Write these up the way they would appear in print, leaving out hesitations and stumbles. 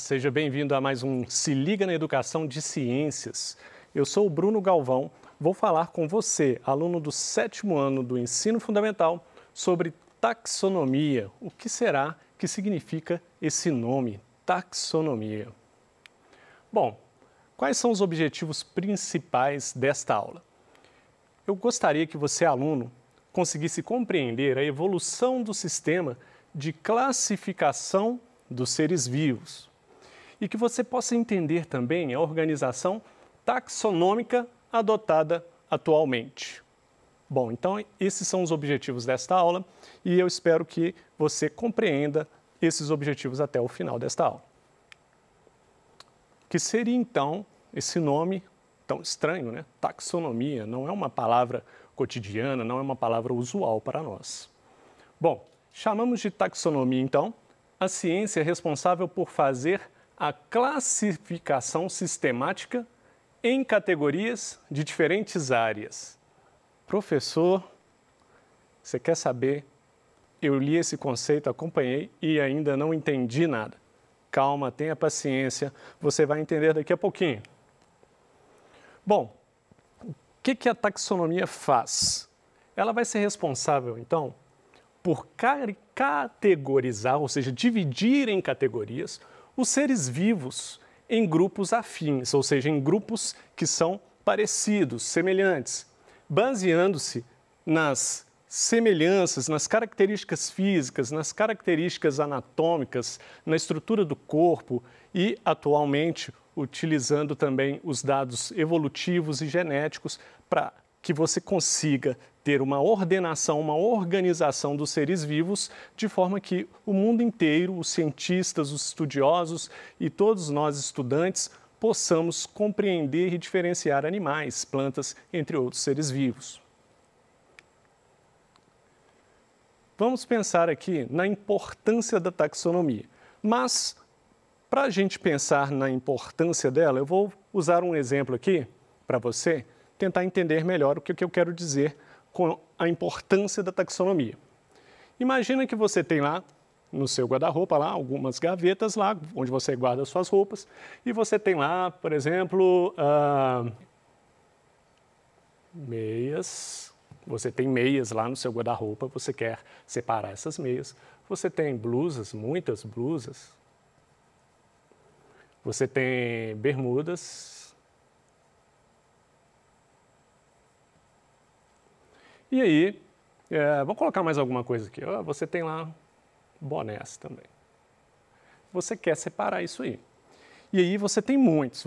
seja bem-vindo a mais um Se Liga na Educação de Ciências. Eu sou o Bruno Galvão, vou falar com você, aluno do 7º ano do Ensino Fundamental, sobre taxonomia. O que será que significa esse nome, taxonomia? Bom, quais são os objetivos principais desta aula? Eu gostaria que você, aluno, conseguisse compreender a evolução do sistema de classificação dos seres vivos e que você possa entender também a organização taxonômica adotada atualmente. Bom, então esses são os objetivos desta aula e eu espero que você compreenda esses objetivos até o final desta aula. Que seria então esse nome tão estranho, né? Taxonomia, não é uma palavra cotidiana, não é uma palavra usual para nós. Bom, chamamos de taxonomia então a ciência responsável por fazer a classificação sistemática em categorias de diferentes áreas. Professor, você quer saber? Eu li esse conceito, acompanhei e ainda não entendi nada. Calma, tenha paciência, você vai entender daqui a pouquinho. Bom, o que a taxonomia faz? Ela vai ser responsável, então, por categorizar, ou seja, dividir em categorias, os seres vivos em grupos afins, ou seja, em grupos que são parecidos, semelhantes, baseando-se nas semelhanças, nas características físicas, nas características anatômicas, na estrutura do corpo e, atualmente, utilizando também os dados evolutivos e genéticos para que você consiga ter uma ordenação, uma organização dos seres vivos, de forma que o mundo inteiro, os cientistas, os estudiosos e todos nós estudantes possamos compreender e diferenciar animais, plantas, entre outros seres vivos. Vamos pensar aqui na importância da taxonomia, mas para a gente pensar na importância dela, eu vou usar um exemplo aqui para você tentar entender melhor o que eu quero dizer com a importância da taxonomia. Imagina que você tem lá no seu guarda-roupa lá algumas gavetas lá onde você guarda suas roupas e você tem lá, por exemplo, meias. Você tem meias lá no seu guarda-roupa, você quer separar essas meias. Você tem blusas, muitas blusas. Você tem bermudas. E aí, vamos colocar mais alguma coisa aqui. Você tem lá bonés também. Você quer separar isso aí. E aí você tem muitos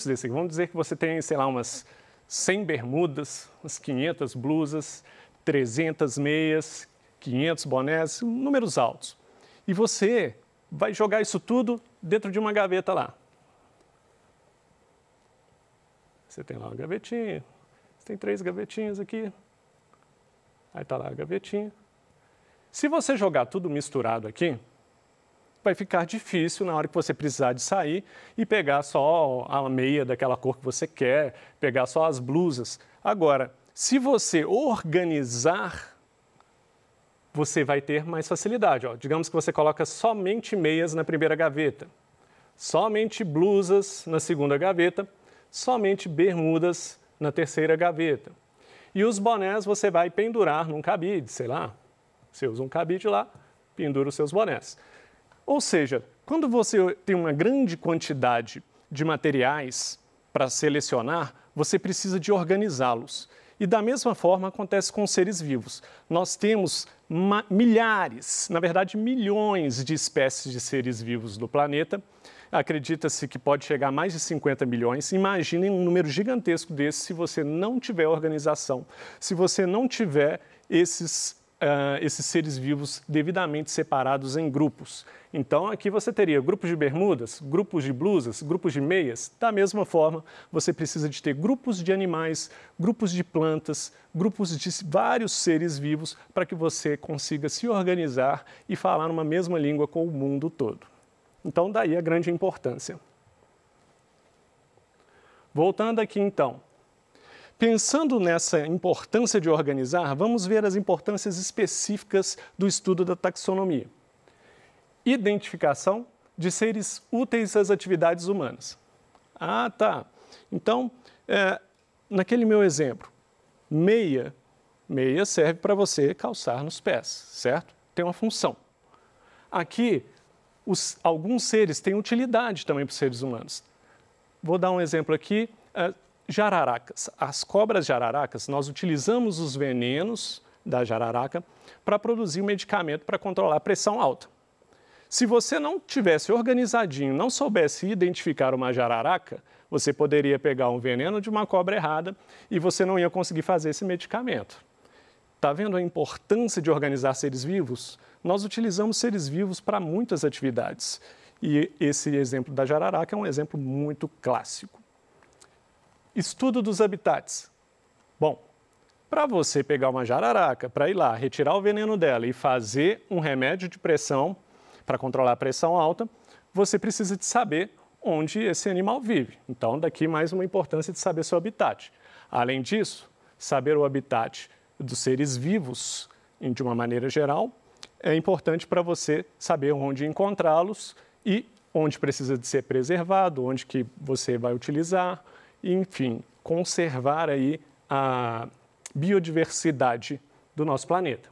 desses. Vamos dizer que você tem, sei lá, umas 100 bermudas, umas 500 blusas, 300 meias, 500 bonés, números altos. E você vai jogar isso tudo dentro de uma gaveta lá. Você tem lá uma gavetinha, você tem 3 gavetinhas aqui. Aí está lá a gavetinha. Se você jogar tudo misturado aqui, vai ficar difícil na hora que você precisar de sair e pegar só a meia daquela cor que você quer, pegar só as blusas. Agora, se você organizar, você vai ter mais facilidade. Digamos que você coloca somente meias na primeira gaveta, somente blusas na segunda gaveta, somente bermudas na terceira gaveta. E os bonés você vai pendurar num cabide, sei lá. Você usa um cabide lá, pendura os seus bonés. Ou seja, quando você tem uma grande quantidade de materiais para selecionar, você precisa de organizá-los. E da mesma forma acontece com os seres vivos. Nós temos milhares, na verdade milhões de espécies de seres vivos no planeta. Acredita-se que pode chegar a mais de 50 milhões. Imaginem um número gigantesco desse se você não tiver organização, se você não tiver esses seres vivos devidamente separados em grupos. Então, aqui você teria grupos de bermudas, grupos de blusas, grupos de meias. Da mesma forma, você precisa de ter grupos de animais, grupos de plantas, grupos de vários seres vivos para que você consiga se organizar e falar uma mesma língua com o mundo todo. Então, daí a grande importância. Voltando aqui, então. Pensando nessa importância de organizar, vamos ver as importâncias específicas do estudo da taxonomia. Identificação de seres úteis às atividades humanas. Ah, tá. Então, naquele meu exemplo, meia serve para você calçar nos pés, certo? Tem uma função. Aqui, alguns seres têm utilidade também para os seres humanos. Vou dar um exemplo aqui, jararacas. As cobras jararacas, nós utilizamos os venenos da jararaca para produzir um medicamento para controlar a pressão alta. Se você não tivesse organizadinho, não soubesse identificar uma jararaca, você poderia pegar um veneno de uma cobra errada e você não ia conseguir fazer esse medicamento. Está vendo a importância de organizar seres vivos? Nós utilizamos seres vivos para muitas atividades. E esse exemplo da jararaca é um exemplo muito clássico. Estudo dos habitats. Bom, para você pegar uma jararaca, para ir lá, retirar o veneno dela e fazer um remédio de pressão para controlar a pressão alta, você precisa de saber onde esse animal vive. Então, daqui mais uma importância de saber seu habitat. Além disso, saber o habitat dos seres vivos, de uma maneira geral, é importante para você saber onde encontrá-los e onde precisa de ser preservado, onde que você vai utilizar, e, enfim, conservar aí a biodiversidade do nosso planeta.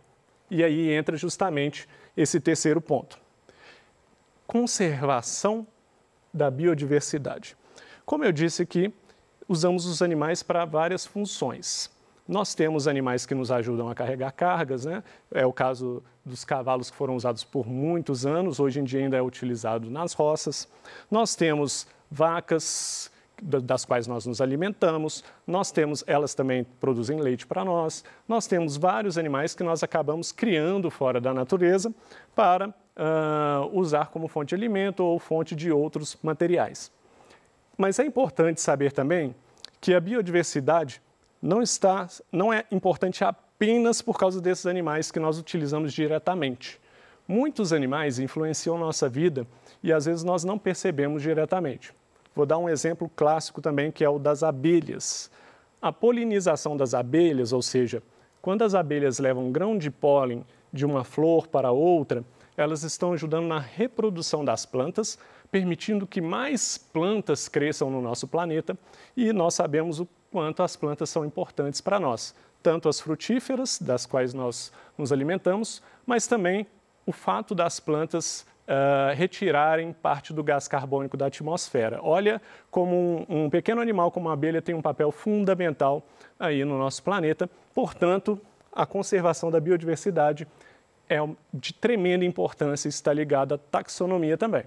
E aí entra justamente esse terceiro ponto. Conservação da biodiversidade. Como eu disse aqui, usamos os animais para várias funções. Nós temos animais que nos ajudam a carregar cargas, né? É o caso dos cavalos que foram usados por muitos anos, hoje em dia ainda é utilizado nas roças. Nós temos vacas, das quais nós nos alimentamos, elas também produzem leite para nós. Nós temos vários animais que nós acabamos criando fora da natureza para usar como fonte de alimento ou fonte de outros materiais. Mas é importante saber também que a biodiversidade não é importante apenas por causa desses animais que nós utilizamos diretamente. Muitos animais influenciam a nossa vida e às vezes nós não percebemos diretamente. Vou dar um exemplo clássico também, que é o das abelhas. A polinização das abelhas, ou seja, quando as abelhas levam um grão de pólen de uma flor para outra, elas estão ajudando na reprodução das plantas, permitindo que mais plantas cresçam no nosso planeta, e nós sabemos o quanto as plantas são importantes para nós, tanto as frutíferas, das quais nós nos alimentamos, mas também o fato das plantas retirarem parte do gás carbônico da atmosfera. Olha como um pequeno animal como a abelha tem um papel fundamental aí no nosso planeta. Portanto, a conservação da biodiversidade é de tremenda importância e está ligada à taxonomia também.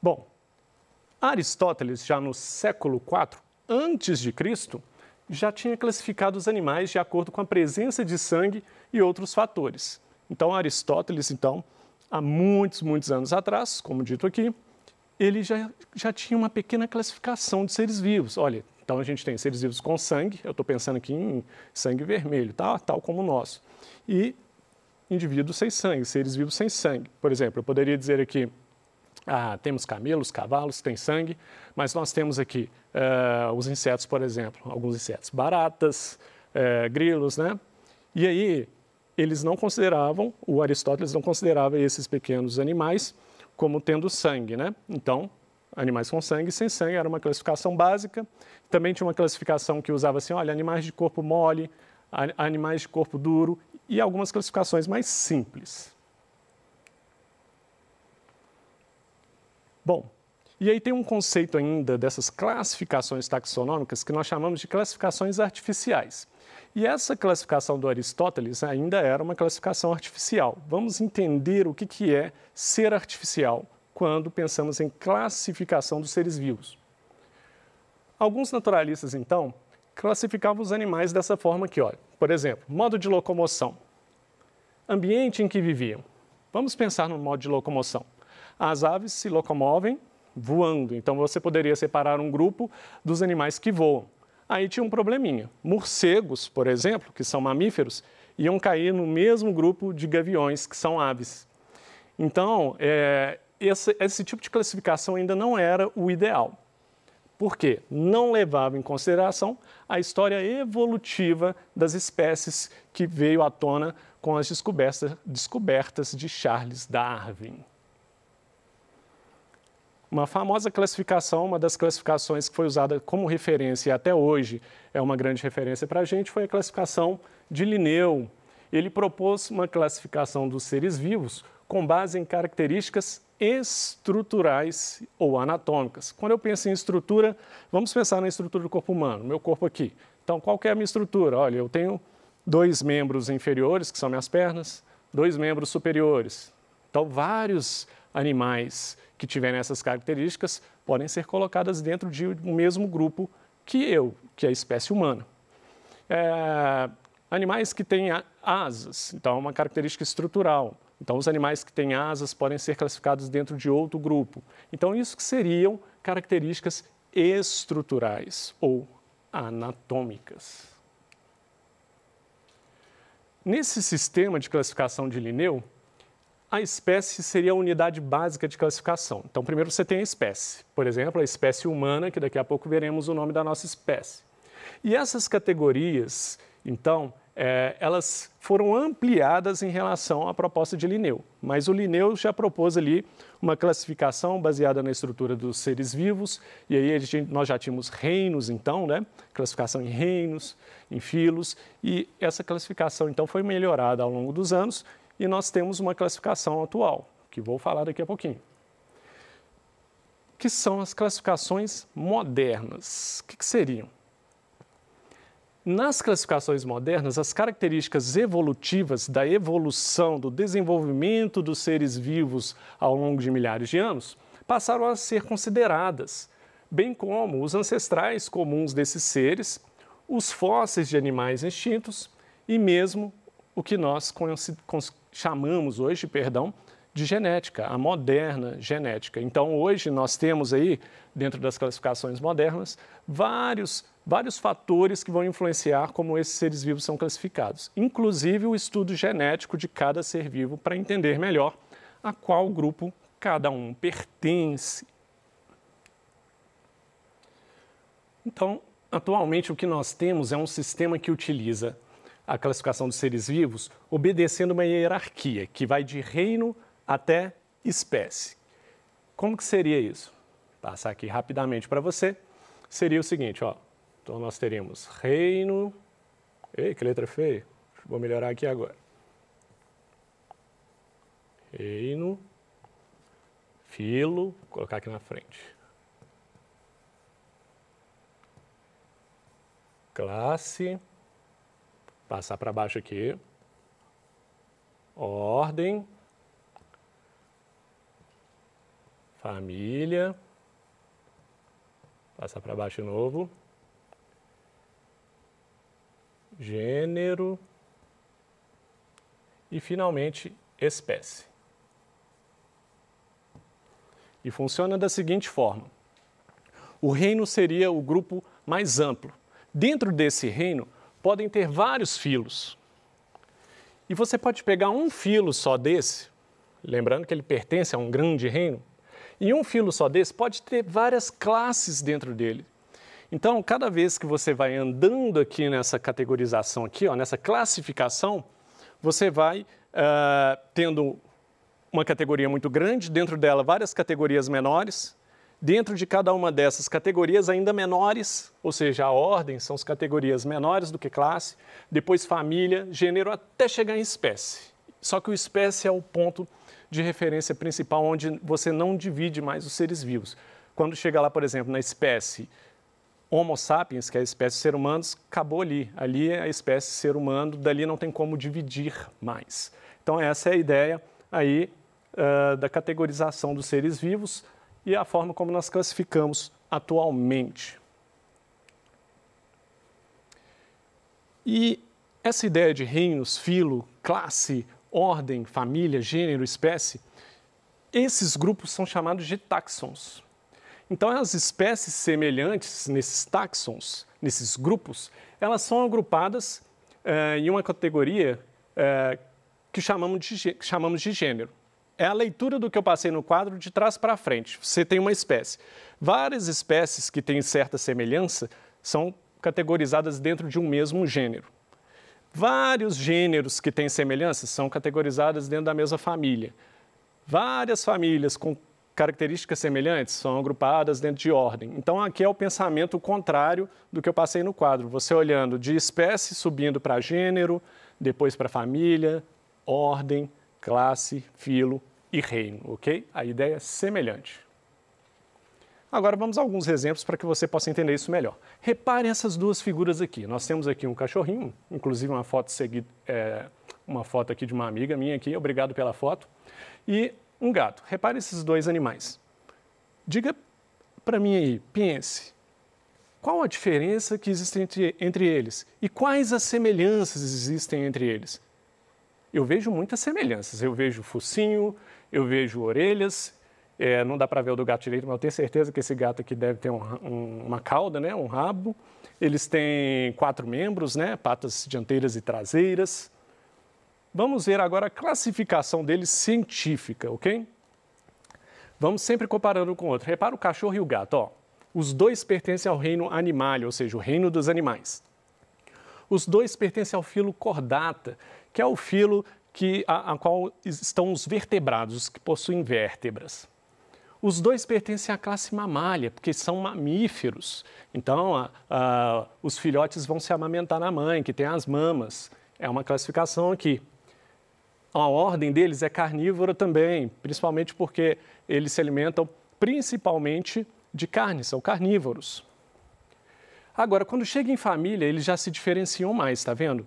Bom, Aristóteles, já no século IV a.C., já tinha classificado os animais de acordo com a presença de sangue e outros fatores. Então, Aristóteles, há muitos anos atrás, como dito aqui, ele já tinha uma pequena classificação de seres vivos. Olha, então a gente tem seres vivos com sangue, eu estou pensando aqui em sangue vermelho, tá? Tal como o nosso. E indivíduos sem sangue, seres vivos sem sangue. Por exemplo, eu poderia dizer aqui, temos camelos, cavalos que têm sangue, mas nós temos aqui os insetos, por exemplo, alguns insetos, baratas, grilos, né? E aí, o Aristóteles não considerava esses pequenos animais como tendo sangue, né? Então, animais com sangue e sem sangue era uma classificação básica. Também tinha uma classificação que usava assim, olha, animais de corpo mole, animais de corpo duro e algumas classificações mais simples. Bom, e aí tem um conceito ainda dessas classificações taxonômicas que nós chamamos de classificações artificiais. E essa classificação do Aristóteles ainda era uma classificação artificial. Vamos entender o que é ser artificial quando pensamos em classificação dos seres vivos. Alguns naturalistas, então, classificavam os animais dessa forma aqui, olha. Por exemplo, modo de locomoção, ambiente em que viviam. Vamos pensar no modo de locomoção. As aves se locomovem voando, então você poderia separar um grupo dos animais que voam. Aí tinha um probleminha. Morcegos, por exemplo, que são mamíferos, iam cair no mesmo grupo de gaviões, que são aves. Então, esse tipo de classificação ainda não era o ideal. Por quê? Não levava em consideração a história evolutiva das espécies que veio à tona com as descobertas de Charles Darwin. Uma famosa classificação, uma das classificações que foi usada como referência e até hoje é uma grande referência para a gente, foi a classificação de Linneu. Ele propôs uma classificação dos seres vivos com base em características estruturais ou anatômicas. Quando eu penso em estrutura, vamos pensar na estrutura do corpo humano, meu corpo aqui. Então, qual que é a minha estrutura? Olha, eu tenho 2 membros inferiores, que são minhas pernas, 2 membros superiores. Então, vários animais que tiverem essas características podem ser colocadas dentro de um mesmo grupo que é a espécie humana. Animais que têm asas, então é uma característica estrutural. Então, os animais que têm asas podem ser classificados dentro de outro grupo. Então, isso que seriam características estruturais ou anatômicas. Nesse sistema de classificação de Linneu, a espécie seria a unidade básica de classificação. Então, primeiro você tem a espécie. Por exemplo, a espécie humana, que daqui a pouco veremos o nome da nossa espécie. E essas categorias, então, elas foram ampliadas em relação à proposta de Linneu. Mas o Linneu já propôs ali uma classificação baseada na estrutura dos seres vivos, e aí nós já tínhamos reinos, então, né? Classificação em reinos, em filos, e essa classificação, então, foi melhorada ao longo dos anos, e nós temos uma classificação atual, que vou falar daqui a pouquinho. Que são as classificações modernas. O que seriam? Nas classificações modernas, as características evolutivas da evolução, do desenvolvimento dos seres vivos ao longo de milhares de anos, passaram a ser consideradas, bem como os ancestrais comuns desses seres, os fósseis de animais extintos e mesmo o que nós chamamos hoje, de genética, a moderna genética. Então, hoje nós temos aí, dentro das classificações modernas, vários fatores que vão influenciar como esses seres vivos são classificados, inclusive o estudo genético de cada ser vivo para entender melhor a qual grupo cada um pertence. Então, atualmente o que nós temos é um sistema que utiliza a classificação dos seres vivos obedecendo uma hierarquia que vai de reino até espécie. Como que seria isso? Vou passar aqui rapidamente para você. Seria o seguinte, ó. Então, nós teríamos reino... Ei, que letra feia. Vou melhorar aqui agora. Reino, filo, vou colocar aqui na frente. Classe, passar para baixo aqui. Ordem, família, passar para baixo de novo. Gênero e, finalmente, espécie. E funciona da seguinte forma. O reino seria o grupo mais amplo. Dentro desse reino, podem ter vários filos. E você pode pegar um filo só desse, lembrando que ele pertence a um grande reino, e um filo só desse pode ter várias classes dentro dele. Então, cada vez que você vai andando aqui nessa categorização aqui, ó, nessa classificação, você vai tendo uma categoria muito grande, dentro dela várias categorias menores, dentro de cada uma dessas categorias ainda menores, ou seja, a ordem são as categorias menores do que classe, depois família, gênero, até chegar em espécie. Só que o espécie é o ponto de referência principal onde você não divide mais os seres vivos. Quando chega lá, por exemplo, na espécie Homo sapiens, que é a espécie ser humanos, acabou ali. Ali é a espécie ser humano, dali não tem como dividir mais. Então essa é a ideia aí da categorização dos seres vivos e a forma como nós classificamos atualmente. E essa ideia de reinos, filo, classe, ordem, família, gênero, espécie, esses grupos são chamados de táxons. Então, as espécies semelhantes nesses táxons, nesses grupos, elas são agrupadas em uma categoria que chamamos de gênero. É a leitura do que eu passei no quadro de trás para frente. Você tem uma espécie. Várias espécies que têm certa semelhança são categorizadas dentro de um mesmo gênero. Vários gêneros que têm semelhança são categorizadas dentro da mesma família. Várias famílias com características semelhantes são agrupadas dentro de ordem. Então, aqui é o pensamento contrário do que eu passei no quadro. Você olhando de espécie, subindo para gênero, depois para família, ordem, classe, filo e reino, ok? A ideia é semelhante. Agora, vamos a alguns exemplos para que você possa entender isso melhor. Reparem essas duas figuras aqui. Nós temos aqui um cachorrinho, inclusive uma foto aqui de uma amiga minha aqui, obrigado pela foto, e um gato. Repare esses dois animais. Diga para mim aí, pense, qual a diferença que existe entre eles? E quais as semelhanças existem entre eles? Eu vejo muitas semelhanças. Eu vejo focinho, eu vejo orelhas, não dá para ver o do gato direito, mas eu tenho certeza que esse gato aqui deve ter uma cauda, né? Um rabo. Eles têm 4 membros, né? Patas dianteiras e traseiras. Vamos ver agora a classificação deles científica, ok? Vamos sempre comparando com o outro. Repara o cachorro e o gato, ó. Os dois pertencem ao reino animal, ou seja, o reino dos animais. Os dois pertencem ao filo Chordata, que é o filo a qual estão os vertebrados, os que possuem vértebras. Os dois pertencem à classe mamália, porque são mamíferos. Então, os filhotes vão se amamentar na mãe, que tem as mamas. É uma classificação aqui. A ordem deles é carnívora também, principalmente porque eles se alimentam principalmente de carne, são carnívoros. Agora, quando chega em família, eles já se diferenciam mais, está vendo?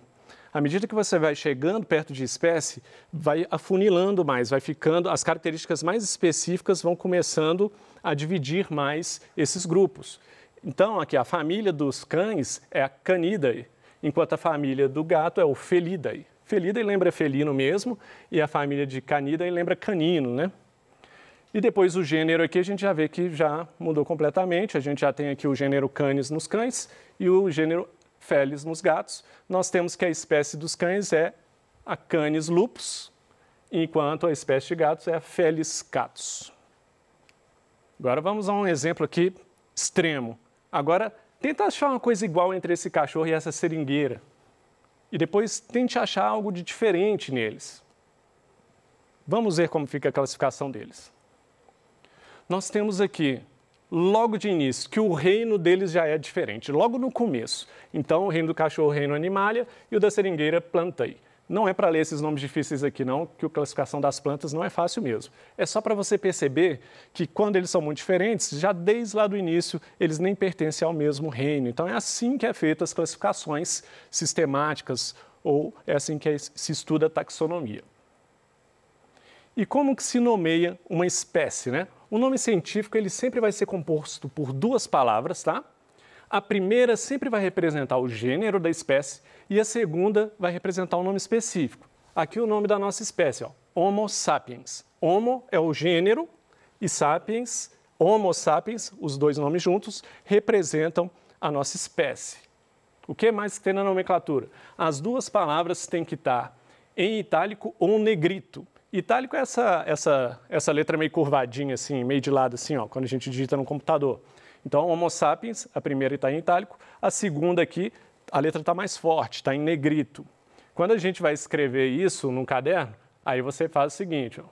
À medida que você vai chegando perto de espécie, vai afunilando mais, vai ficando, as características mais específicas vão começando a dividir mais esses grupos. Então, aqui a família dos cães é a Canidae, enquanto a família do gato é o Felidae. Felidae lembra felino mesmo, e a família de Canidae lembra canino, né? E depois o gênero aqui a gente já vê que já mudou completamente. A gente já tem aqui o gênero Canis nos cães e o gênero Felis nos gatos. Nós temos que a espécie dos cães é a Canis lupus, enquanto a espécie de gatos é a Felis catus. Agora vamos a um exemplo aqui extremo. Agora tenta achar uma coisa igual entre esse cachorro e essa seringueira. E depois tente achar algo de diferente neles. Vamos ver como fica a classificação deles. Nós temos aqui, logo de início, que o reino deles já é diferente, logo no começo. Então, o reino do cachorro, reino animalia, e o da seringueira, plantae. Não é para ler esses nomes difíceis aqui não, que a classificação das plantas não é fácil mesmo. É só para você perceber que quando eles são muito diferentes, já desde lá do início, eles nem pertencem ao mesmo reino. Então, é assim que é feita as classificações sistemáticas, ou é assim que se estuda a taxonomia. E como que se nomeia uma espécie, né? O nome científico ele sempre vai ser composto por 2 palavras, tá? A primeira sempre vai representar o gênero da espécie e a segunda vai representar um nome específico. Aqui o nome da nossa espécie, ó, Homo sapiens. Homo é o gênero e sapiens, Homo sapiens, os 2 nomes juntos, representam a nossa espécie. O que mais que tem na nomenclatura? As 2 palavras têm que estar em itálico ou negrito. Itálico é essa letra meio curvadinha, assim, meio de lado, assim, ó, quando a gente digita no computador. Então, Homo sapiens, a primeira está em itálico, a segunda aqui, a letra está mais forte, está em negrito. Quando a gente vai escrever isso num caderno, aí você faz o seguinte, ó.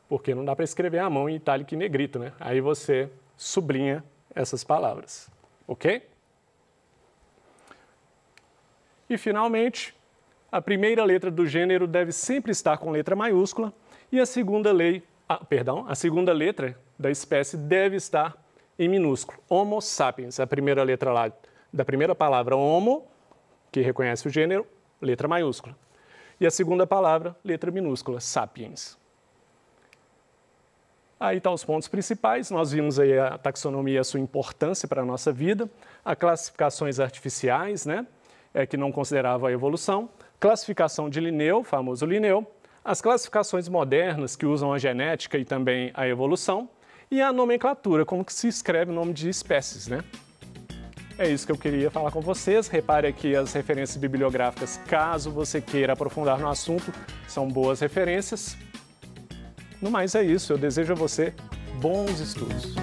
Porque não dá para escrever à mão em itálico e negrito, né? Aí você sublinha essas palavras, ok? E, finalmente, a primeira letra do gênero deve sempre estar com letra maiúscula e a segunda letra da espécie deve estar em minúsculo. Homo sapiens, a primeira letra lá da primeira palavra homo, que reconhece o gênero, letra maiúscula. E a segunda palavra, letra minúscula, sapiens. Aí estão os pontos principais, nós vimos aí a taxonomia e a sua importância para a nossa vida, as classificações artificiais, né? Que não considerava a evolução, classificação de Linneu, famoso Linneu, as classificações modernas que usam a genética e também a evolução, e a nomenclatura, como que se escreve o nome de espécies, né? É isso que eu queria falar com vocês. Repare aqui as referências bibliográficas, caso você queira aprofundar no assunto, são boas referências. No mais é isso, eu desejo a você bons estudos.